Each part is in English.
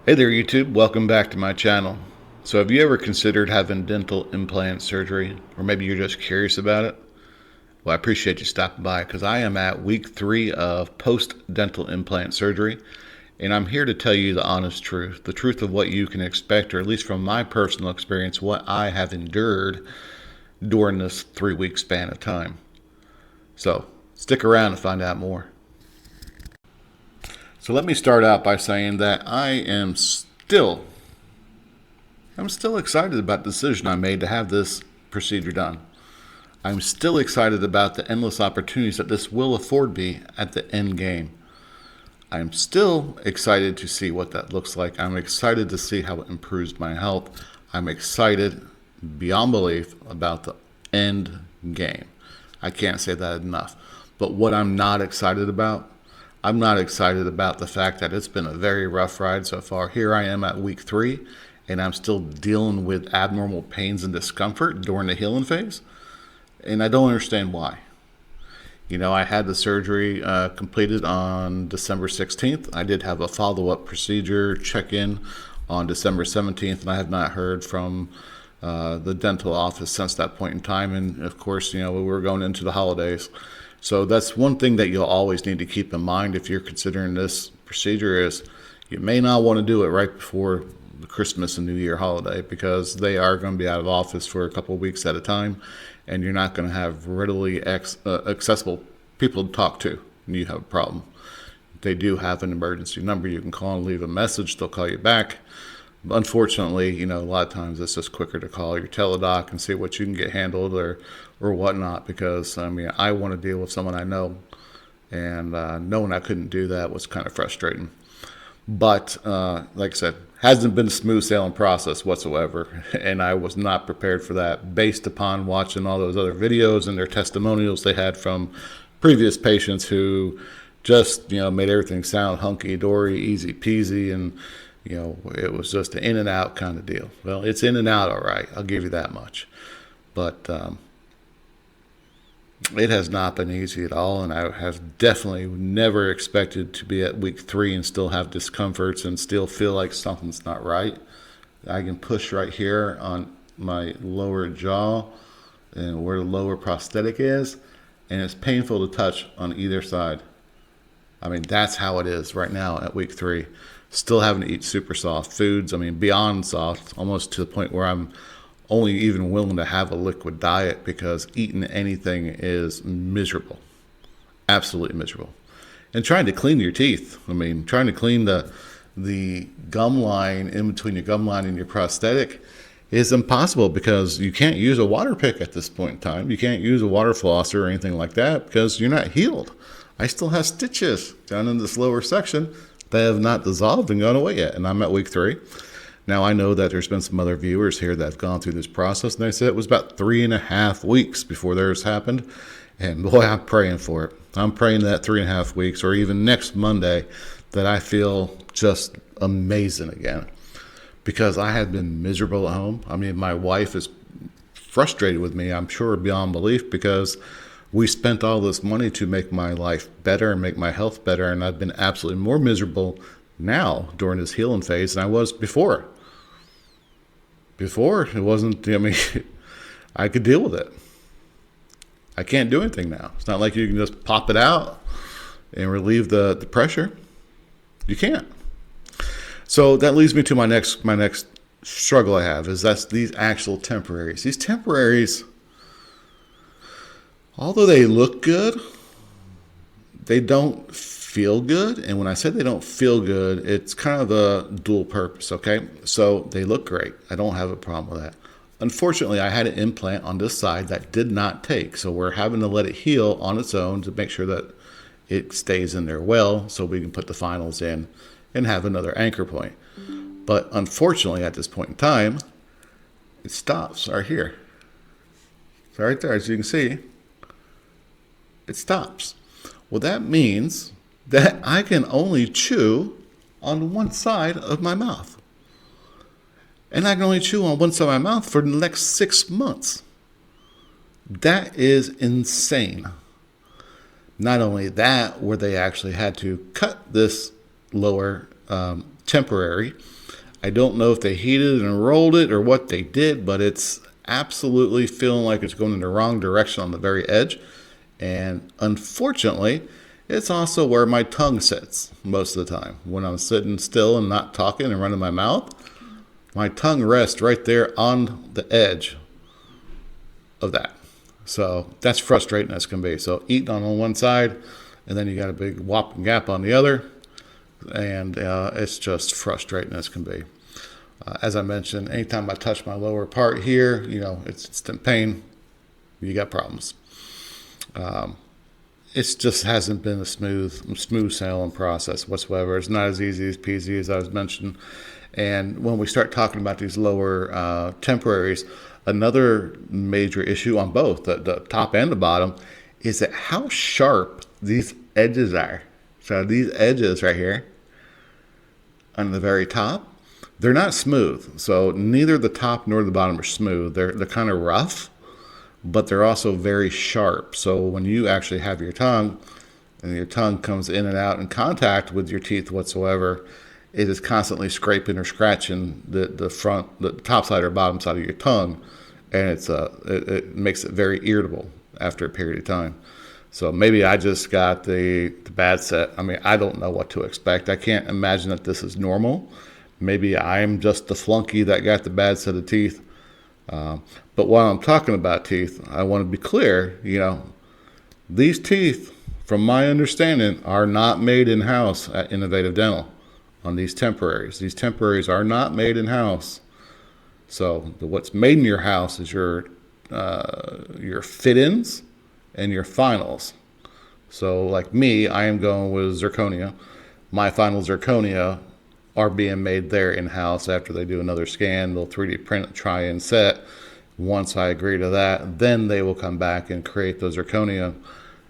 Hey there, YouTube. Welcome back to my channel. So, have you ever considered having dental implant surgery? Or maybe you're just curious about it? Well, I appreciate you stopping by because I am at week 3 of post-dental implant surgery. And I'm here to tell you the honest truth, the truth of what you can expect, or at least from my personal experience, what I have endured during this 3-week span of time. So, stick around to find out more. So let me start out by saying that I'm still excited about the decision I made to have this procedure done. I'm still excited about the endless opportunities that this will afford me at the end game. I'm still excited to see what that looks like. I'm excited to see how it improves my health. I'm excited beyond belief about the end game. I can't say that enough. But what I'm not excited about, I'm not excited about the fact that it's been a very rough ride so far. Here I am at week 3, and I'm still dealing with abnormal pains and discomfort during the healing phase. And I don't understand why. You know, I had the surgery completed on December 16th. I did have a follow-up procedure check-in on December 17th, and I have not heard from the dental office since that point in time. And of course, you know, we were going into the holidays. So that's one thing that you'll always need to keep in mind if you're considering this procedure is you may not want to do it right before the Christmas and New Year holiday because they are going to be out of office for a couple of weeks at a time, and you're not going to have readily accessible people to talk to when you have a problem. They do have an emergency number you can call and leave a message. They'll call you back. Unfortunately, you know, a lot of times it's just quicker to call your teledoc and see what you can get handled or whatnot because, I mean, I want to deal with someone I know, and knowing I couldn't do that was kind of frustrating. But like I said, hasn't been a smooth sailing process whatsoever, and I was not prepared for that based upon watching all those other videos and their testimonials they had from previous patients who just, you know, made everything sound hunky-dory, easy peasy, and you know, it was just an in and out kind of deal. Well, it's in and out all right, I'll give you that much. But it has not been easy at all, and I have definitely never expected to be at week 3 and still have discomforts and still feel like something's not right. I can push right here on my lower jaw and where the lower prosthetic is, and it's painful to touch on either side. I mean, that's how it is right now at week 3. Still having to eat super soft foods. I mean, beyond soft, almost to the point where I'm only even willing to have a liquid diet because eating anything is miserable. Absolutely miserable. And trying to clean your teeth. I mean, trying to clean the gum line in between your gum line and your prosthetic is impossible because you can't use a water pick at this point in time. You can't use a water flosser or anything like that because you're not healed. I still have stitches down in this lower section that have not dissolved and gone away yet, and I'm at week 3. Now, I know that there's been some other viewers here that have gone through this process, and they said it was about 3.5 weeks before theirs happened, and boy, I'm praying for it. I'm praying that 3.5 weeks, or even next Monday, that I feel just amazing again, because I had been miserable at home. I mean, my wife is frustrated with me, I'm sure, beyond belief, because we spent all this money to make my life better and make my health better, and I've been absolutely more miserable now during this healing phase than I was before. Before, it wasn't, I mean, I could deal with it. I can't do anything now. It's not like you can just pop it out and relieve the pressure. You can't. So that leads me to my next struggle I have is that's these actual temporaries. These temporaries, although they look good, they don't feel good. And when I say they don't feel good, it's kind of a dual purpose, okay? So they look great. I don't have a problem with that. Unfortunately, I had an implant on this side that did not take. So we're having to let it heal on its own to make sure that it stays in there well so we can put the finals in and have another anchor point. But unfortunately, at this point in time, it stops right here. So right there, as you can see, it stops. Well, that means that I can only chew on one side of my mouth. And I can only chew on one side of my mouth for the next 6 months. That is insane. Not only that, where they actually had to cut this lower temporary. I don't know if they heated and rolled it or what they did, but it's absolutely feeling like it's going in the wrong direction on the very edge. And unfortunately, it's also where my tongue sits most of the time. When I'm sitting still and not talking and running my mouth, my tongue rests right there on the edge of that. So that's frustrating as can be. So eating on one side, and then you got a big whopping gap on the other, and it's just frustrating as can be. As I mentioned, anytime I touch my lower part here, it's instant pain. You got problems. It just hasn't been a smooth sailing process whatsoever. It's not as easy as peasy as I was mentioning. And when we start talking about these lower temporaries, another major issue on both the top and the bottom is that how sharp these edges are. So these edges right here on the very top, they're not smooth. So neither the top nor the bottom are smooth. They're kind of rough, but they're also very sharp. So when you actually have your tongue, and your tongue comes in and out in contact with your teeth whatsoever, it is constantly scraping or scratching the top side or bottom side of your tongue, and it makes it very irritable after a period of time. So maybe I just got the bad set. I mean, I don't know what to expect. I can't imagine that this is normal. Maybe I'm just the flunky that got the bad set of teeth. But while I'm talking about teeth, I want to be clear, these teeth, from my understanding, are not made in-house at Innovative Dental on these temporaries. These temporaries are not made in-house. So what's made in your house is your fit-ins and your finals. So like me, I am going with zirconia. My final zirconia are being made there in-house. After they do another scan, they'll 3D print, try and set. Once I agree to that, then they will come back and create those zirconia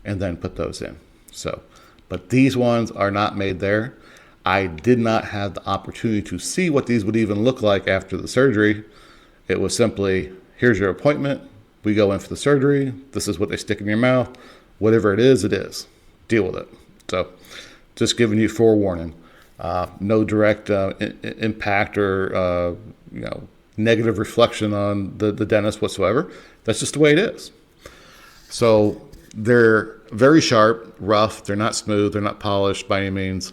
and then put those in. So, but these ones are not made there. I did not have the opportunity to see what these would even look like after the surgery. It was simply, here's your appointment. We go in for the surgery. This is what they stick in your mouth. Whatever it is, it is. Deal with it. So just giving you forewarning. No direct impact or negative reflection on the dentist whatsoever. That's just the way it is. So they're very sharp, rough. They're not smooth. They're not polished by any means.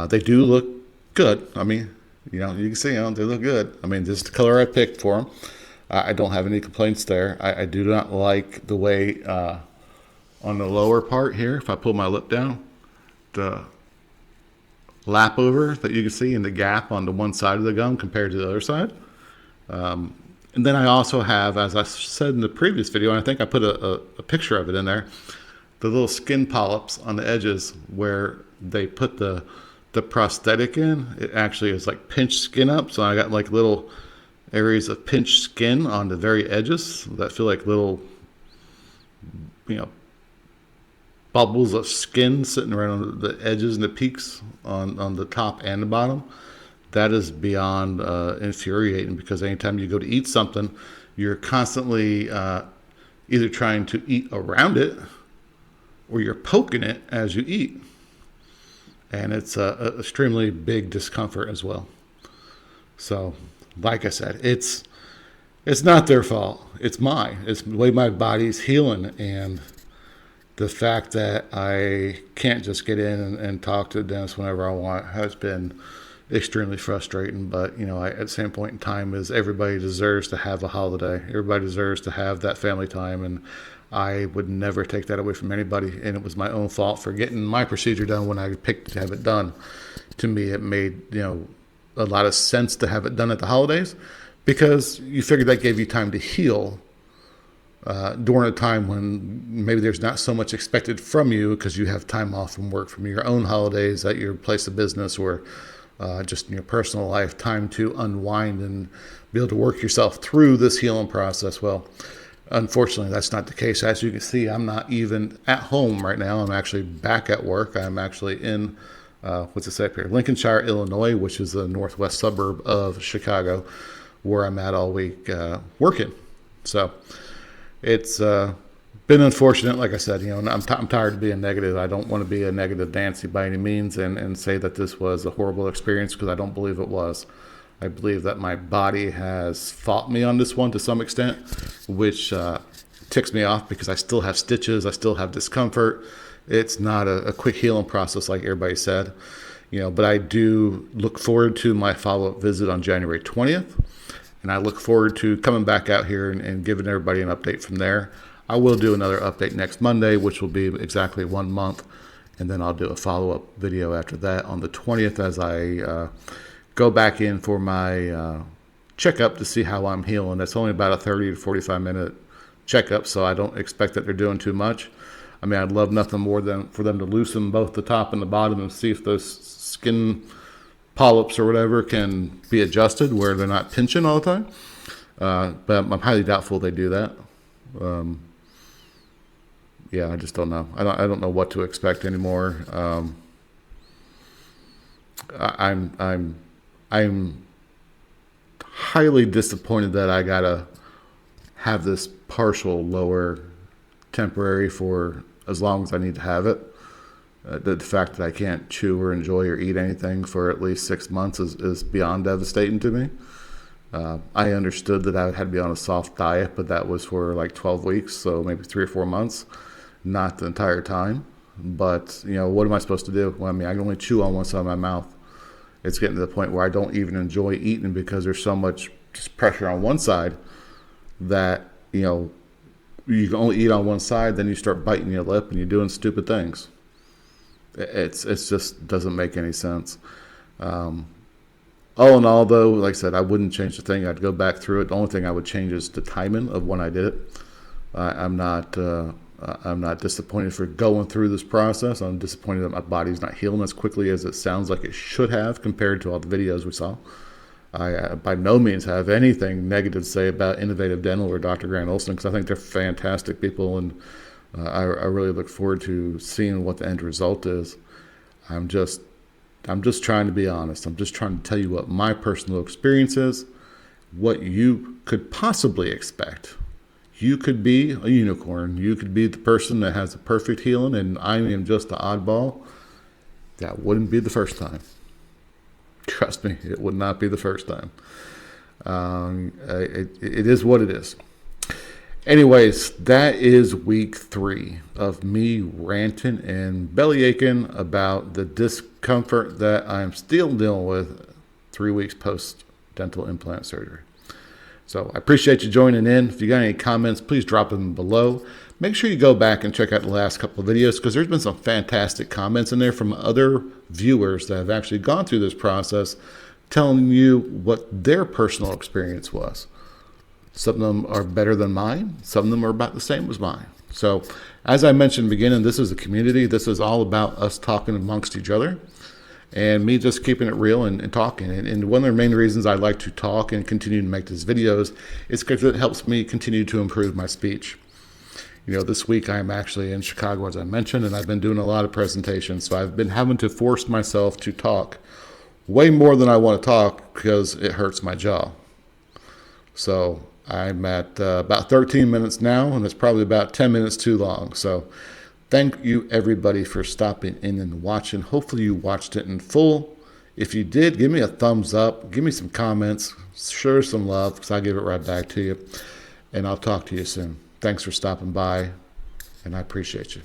They do look good. I mean, you can see them. They look good. I mean, this is the color I picked for them. I don't have any complaints there. I do not like the way on the lower part here, if I pull my lip down, the lap over that you can see in the gap on the one side of the gum compared to the other side. And then I also have, as I said in the previous video, and I think I put a picture of it in there, the little skin polyps on the edges where they put the prosthetic in. It actually is like pinched skin up. So I got like little areas of pinched skin on the very edges that feel like little, bubbles of skin sitting right on the edges and the peaks on the top and the bottom. That is beyond infuriating, because anytime you go to eat something, you're constantly either trying to eat around it or you're poking it as you eat. And it's a extremely big discomfort as well. So, like I said, it's not their fault. It's mine. It's the way my body's healing, and the fact that I can't just get in and talk to the dentist whenever I want has been extremely frustrating. But, at the same point in time, is everybody deserves to have a holiday. Everybody deserves to have that family time, and I would never take that away from anybody. And it was my own fault for getting my procedure done when I picked to have it done. To me, it made, a lot of sense to have it done at the holidays, because you figured that gave you time to heal during a time when maybe there's not so much expected from you, because you have time off from work, from your own holidays at your place of business, or just in your personal life, time to unwind and be able to work yourself through this healing process. Well, unfortunately, that's not the case. As you can see, I'm not even at home right now. I'm actually back at work. I'm actually in, what's it say up here? Lincolnshire, Illinois, which is the northwest suburb of Chicago, where I'm at all week working. So it's been unfortunate. Like I said, I'm tired of being negative. I don't want to be a negative Nancy by any means and say that this was a horrible experience, because I don't believe it was. I believe that my body has fought me on this one to some extent, which ticks me off, because I still have stitches. I still have discomfort. It's not a quick healing process like everybody said, but I do look forward to my follow-up visit on January 20th. And I look forward to coming back out here and giving everybody an update from there. I will do another update next Monday, which will be exactly 1 month. And then I'll do a follow-up video after that on the 20th as I go back in for my checkup to see how I'm healing. That's only about a 30 to 45 minute checkup, so I don't expect that they're doing too much. I mean, I'd love nothing more than for them to loosen both the top and the bottom and see if those skin polyps or whatever can be adjusted where they're not pinching all the time. But I'm highly doubtful they do that. I just don't know. I don't know what to expect anymore. I'm highly disappointed that I gotta have this partial lower temporary for as long as I need to have it. The fact that I can't chew or enjoy or eat anything for at least 6 months is beyond devastating to me. I understood that I had to be on a soft diet, but that was for like 12 weeks, so maybe 3 or 4 months, not the entire time. But, what am I supposed to do? Well, I mean, I can only chew on one side of my mouth. It's getting to the point where I don't even enjoy eating because there's so much just pressure on one side that, you can only eat on one side, then you start biting your lip and you're doing stupid things. It's just doesn't make any sense. All in all, though, like I said, I wouldn't change the thing. I'd go back through it. The only thing I would change is the timing of when I did it. I'm not disappointed for going through this process. I'm disappointed that my body's not healing as quickly as it sounds like it should have compared to all the videos we saw. I by no means have anything negative to say about Innovative Dental or Dr. Grant Olson, because I think they're fantastic people, and I really look forward to seeing what the end result is. I'm just trying to be honest. I'm just trying to tell you what my personal experience is, what you could possibly expect. You could be a unicorn. You could be the person that has the perfect healing, and I am just the oddball. That wouldn't be the first time. Trust me, it would not be the first time. It is what it is. Anyways, that is week 3 of me ranting and belly aching about the discomfort that I'm still dealing with 3 weeks post dental implant surgery. So I appreciate you joining in. If you got any comments, please drop them below. Make sure you go back and check out the last couple of videos, because there's been some fantastic comments in there from other viewers that have actually gone through this process, telling you what their personal experience was. Some of them are better than mine. Some of them are about the same as mine. So as I mentioned in the beginning, this is a community. This is all about us talking amongst each other and me just keeping it real and talking. And one of the main reasons I like to talk and continue to make these videos is because it helps me continue to improve my speech. This week I'm actually in Chicago, as I mentioned, and I've been doing a lot of presentations. So I've been having to force myself to talk way more than I want to talk because it hurts my jaw. So I'm at about 13 minutes now, and it's probably about 10 minutes too long. So thank you, everybody, for stopping in and watching. Hopefully you watched it in full. If you did, give me a thumbs up. Give me some comments. Share some love, because I'll give it right back to you. And I'll talk to you soon. Thanks for stopping by, and I appreciate you.